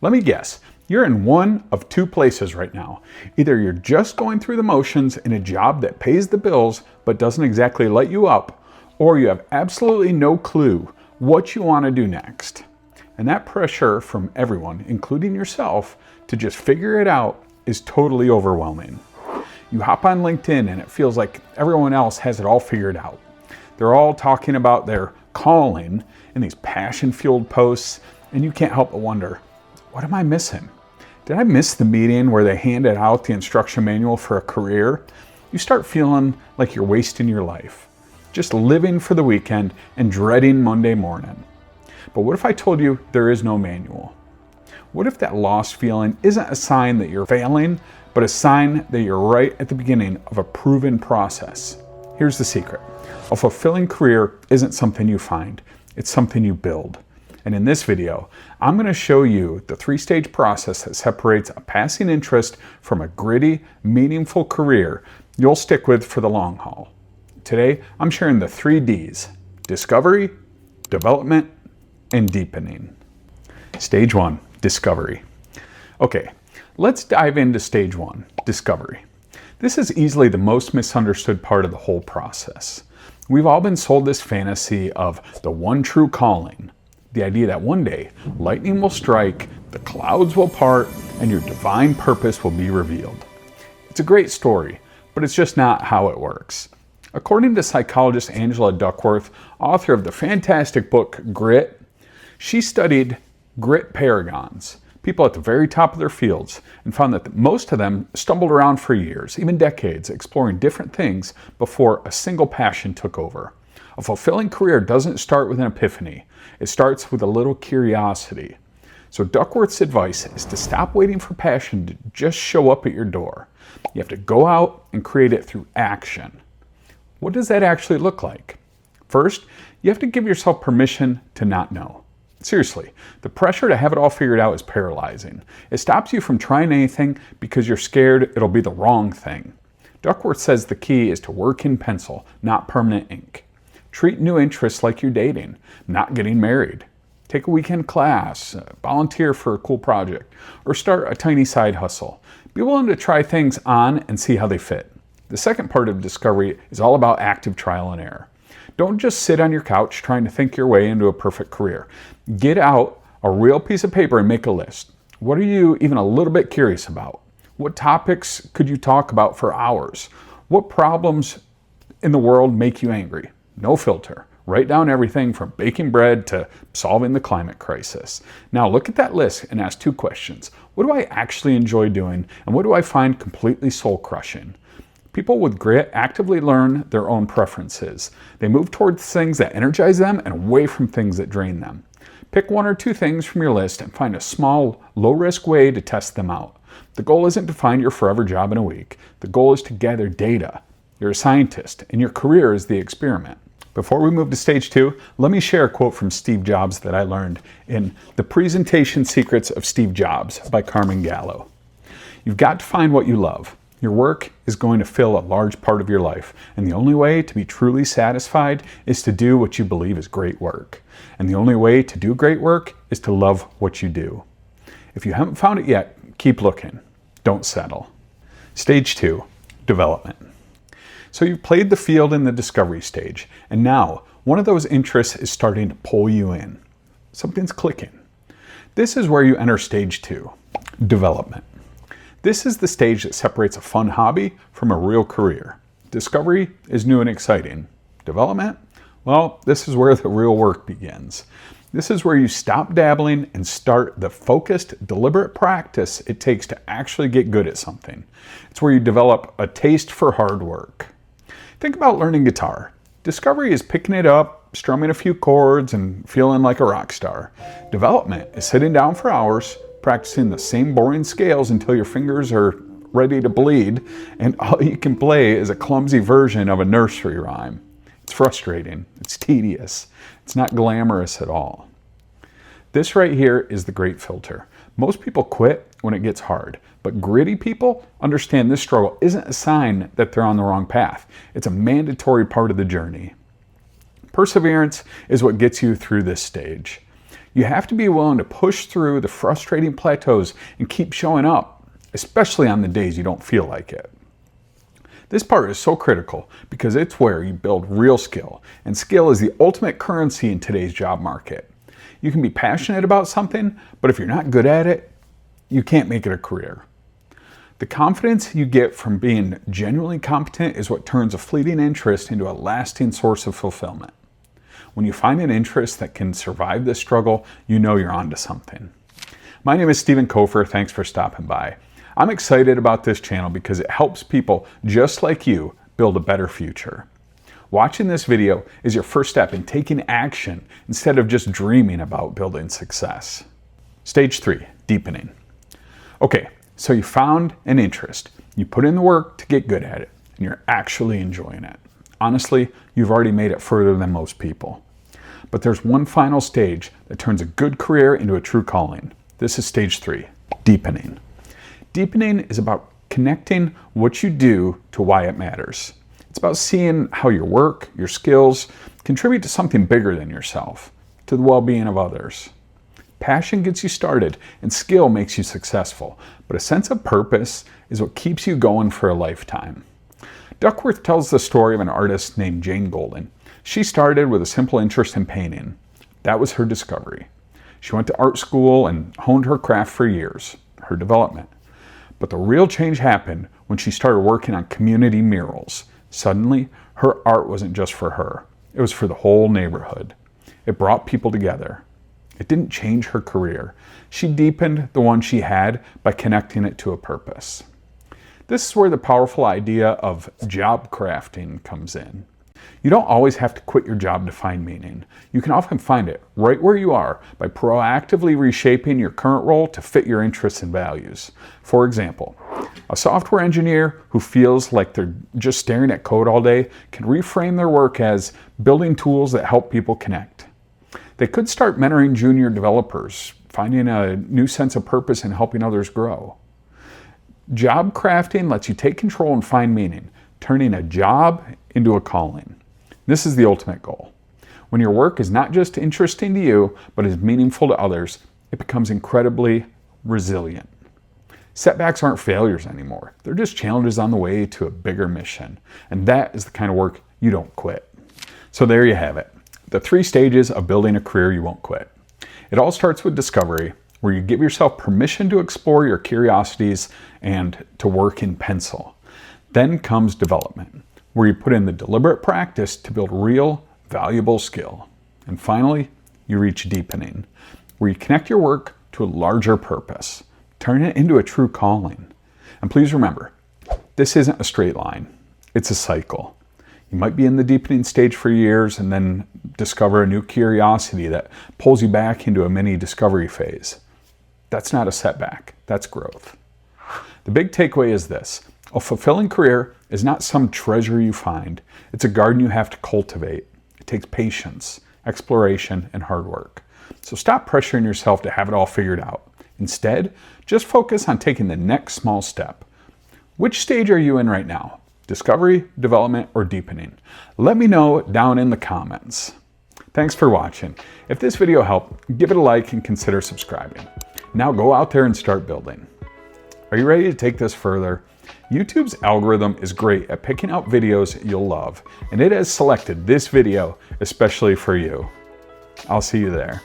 Let me guess, you're in one of two places right now. Either you're just going through the motions in a job that pays the bills but doesn't exactly light you up, or you have absolutely no clue what you want to do next. And that pressure from everyone, including yourself, to just figure it out is totally overwhelming. You hop on LinkedIn and it feels like everyone else has it all figured out. They're all talking about their calling in these passion-fueled posts, and you can't help but wonder, what am I missing? Did I miss the meeting where they handed out the instruction manual for a career? You start feeling like you're wasting your life, just living for the weekend and dreading Monday morning. But what if I told you there is no manual? What if that lost feeling isn't a sign that you're failing, but a sign that you're right at the beginning of a proven process? Here's the secret. A fulfilling career isn't something you find, it's something you build. And in this video, I'm going to show you the three-stage process that separates a passing interest from a gritty, meaningful career you'll stick with for the long haul. Today, I'm sharing the 3 Ds: discovery, development, and deepening. Stage 1, discovery. Okay, let's dive into stage 1, discovery. This is easily the most misunderstood part of the whole process. We've all been sold this fantasy of the one true calling. The idea that one day, lightning will strike, the clouds will part, and your divine purpose will be revealed. It's a great story, but it's just not how it works. According to psychologist Angela Duckworth, author of the fantastic book Grit, she studied grit paragons, people at the very top of their fields, and found that most of them stumbled around for years, even decades, exploring different things before a single passion took over. A fulfilling career doesn't start with an epiphany. It starts with a little curiosity. So Duckworth's advice is to stop waiting for passion to just show up at your door. You have to go out and create it through action. What does that actually look like? First, you have to give yourself permission to not know. Seriously, the pressure to have it all figured out is paralyzing. It stops you from trying anything because you're scared it'll be the wrong thing. Duckworth says the key is to work in pencil, not permanent ink. Treat new interests like you're dating, not getting married. Take a weekend class, volunteer for a cool project, or start a tiny side hustle. Be willing to try things on and see how they fit. The second part of discovery is all about active trial and error. Don't just sit on your couch trying to think your way into a perfect career. Get out a real piece of paper and make a list. What are you even a little bit curious about? What topics could you talk about for hours? What problems in the world make you angry? No filter. Write down everything from baking bread to solving the climate crisis. Now look at that list and ask 2 questions. What do I actually enjoy doing, and what do I find completely soul-crushing? People with grit actively learn their own preferences. They move towards things that energize them and away from things that drain them. Pick 1 or 2 things from your list and find a small, low-risk way to test them out. The goal isn't to find your forever job in a week. The goal is to gather data. You're a scientist, and your career is the experiment. Before we move to stage 2, let me share a quote from Steve Jobs that I learned in The Presentation Secrets of Steve Jobs by Carmen Gallo. You've got to find what you love. Your work is going to fill a large part of your life, and the only way to be truly satisfied is to do what you believe is great work. And the only way to do great work is to love what you do. If you haven't found it yet, keep looking. Don't settle. Stage 2, development. So you've played the field in the discovery stage, and now one of those interests is starting to pull you in. Something's clicking. This is where you enter stage 2, development. This is the stage that separates a fun hobby from a real career. Discovery is new and exciting. Development? Well, this is where the real work begins. This is where you stop dabbling and start the focused, deliberate practice it takes to actually get good at something. It's where you develop a taste for hard work. Think about learning guitar. Discovery is picking it up, strumming a few chords, and feeling like a rock star. Development is sitting down for hours, practicing the same boring scales until your fingers are ready to bleed, and all you can play is a clumsy version of a nursery rhyme. It's frustrating, it's tedious, it's not glamorous at all. This right here is the great filter. Most people quit when it gets hard, but gritty people understand this struggle isn't a sign that they're on the wrong path. It's a mandatory part of the journey. Perseverance is what gets you through this stage. You have to be willing to push through the frustrating plateaus and keep showing up, especially on the days you don't feel like it. This part is so critical because it's where you build real skill, and skill is the ultimate currency in today's job market. You can be passionate about something, but if you're not good at it, you can't make it a career. The confidence you get from being genuinely competent is what turns a fleeting interest into a lasting source of fulfillment. When you find an interest that can survive this struggle, you know you're onto something. My name is Stephen Kofer. Thanks for stopping by. I'm excited about this channel because it helps people just like you build a better future. Watching this video is your first step in taking action instead of just dreaming about building success. Stage 3, deepening. Okay, so you found an interest. You put in the work to get good at it, and you're actually enjoying it. Honestly, you've already made it further than most people. But there's one final stage that turns a good career into a true calling. This is stage 3, deepening. Deepening is about connecting what you do to why it matters. It's about seeing how your work, your skills, contribute to something bigger than yourself, to the well-being of others. Passion gets you started and skill makes you successful, but a sense of purpose is what keeps you going for a lifetime. Duckworth tells the story of an artist named Jane Golden. She started with a simple interest in painting. That was her discovery. She went to art school and honed her craft for years, her development. But the real change happened when she started working on community murals. Suddenly, her art wasn't just for her. It was for the whole neighborhood. It brought people together. It didn't change her career. She deepened the one she had by connecting it to a purpose. This is where the powerful idea of job crafting comes in. You don't always have to quit your job to find meaning. You can often find it right where you are by proactively reshaping your current role to fit your interests and values. For example, a software engineer who feels like they're just staring at code all day can reframe their work as building tools that help people connect. They could start mentoring junior developers, finding a new sense of purpose and helping others grow. Job crafting lets you take control and find meaning, turning a job into a calling. This is the ultimate goal. When your work is not just interesting to you, but is meaningful to others, it becomes incredibly resilient. Setbacks aren't failures anymore. They're just challenges on the way to a bigger mission. And that is the kind of work you don't quit. So there you have it. The 3 stages of building a career you won't quit. It all starts with discovery, where you give yourself permission to explore your curiosities and to work in pencil. Then comes development, where you put in the deliberate practice to build real, valuable skill. And finally, you reach deepening, where you connect your work to a larger purpose, turn it into a true calling. And please remember, this isn't a straight line. It's a cycle. You might be in the deepening stage for years and then discover a new curiosity that pulls you back into a mini discovery phase. That's not a setback, that's growth. The big takeaway is this: a fulfilling career is not some treasure you find. It's a garden you have to cultivate. It takes patience, exploration, and hard work. So stop pressuring yourself to have it all figured out. Instead, just focus on taking the next small step. Which stage are you in right now? Discovery, development, or deepening? Let me know down in the comments. Thanks for watching. If this video helped, give it a like and consider subscribing. Now go out there and start building. Are you ready to take this further? YouTube's algorithm is great at picking out videos you'll love, and it has selected this video especially for you. I'll see you there.